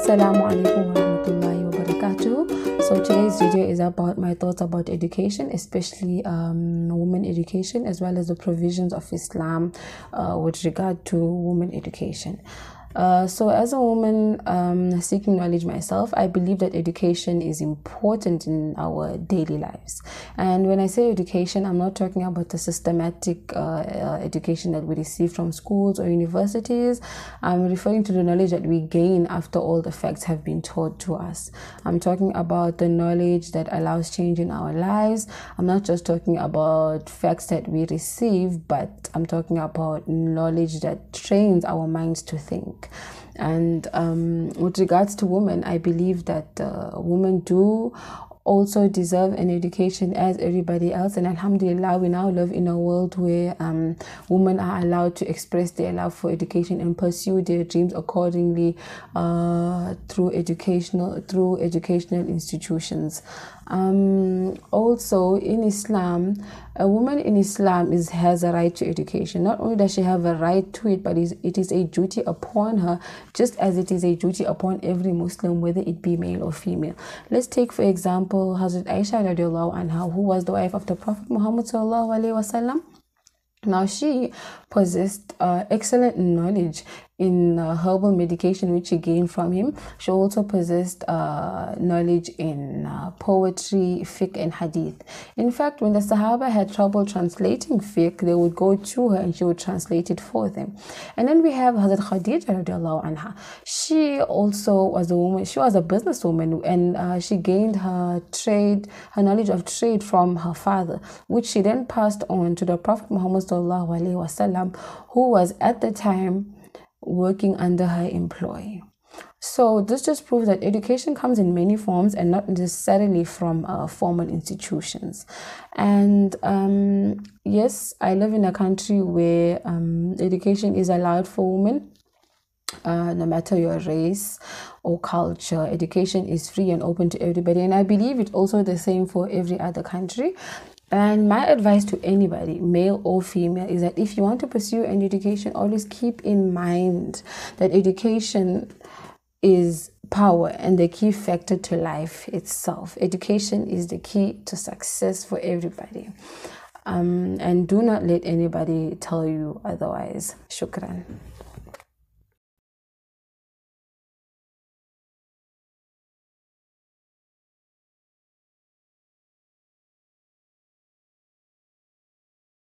Assalamu alaikum wa rahmatullahi wa barakatuh. So today's video is about my thoughts about education, especially women education, as well as the provisions of Islam with regard to women education. So as a woman seeking knowledge myself, I believe that education is important in our daily lives. And when I say education, I'm not talking about the systematic education that we receive from schools or universities. I'm referring to the knowledge that we gain after all the facts have been taught to us. I'm talking about the knowledge that allows change in our lives. I'm not just talking about facts that we receive, but I'm talking about knowledge that trains our minds to think. And with regards to women, I believe that women do also deserve an education as everybody else, and alhamdulillah, we now live in a world where women are allowed to express their love for education and pursue their dreams accordingly through educational institutions. Also in Islam, a woman in Islam has a right to education. Not only does she have a right to it, but it is a duty upon her, just as it is a duty upon every Muslim, whether it be male or female. Let's take for example Hazrat Aisha radiallahu anha, who was the wife of the Prophet Muhammad sallallahu alaihi wasallam. Now she possessed excellent knowledge in herbal medication, which she gained from him. She also possessed knowledge in poetry, fiqh and hadith. In fact, when the Sahaba had trouble translating fiqh, they would go to her and she would translate it for them. And then we have Hazrat Khadija radiallahu anha. She also was a woman, she was a businesswoman, and she gained her knowledge of trade from her father, which she then passed on to the Prophet Muhammad sallallahu alaihi wasallam, who was at the time working under her employ. So this just proves that education comes in many forms and not necessarily from formal institutions. And yes, I live in a country where education is allowed for women. No matter your race or culture, education is free and open to everybody, and I believe it's also the same for every other country. And my advice to anybody, male or female, is that if you want to pursue an education, always keep in mind that education is power and the key factor to life itself. Education is the key to success for everybody. And do not let anybody tell you otherwise. Shukran.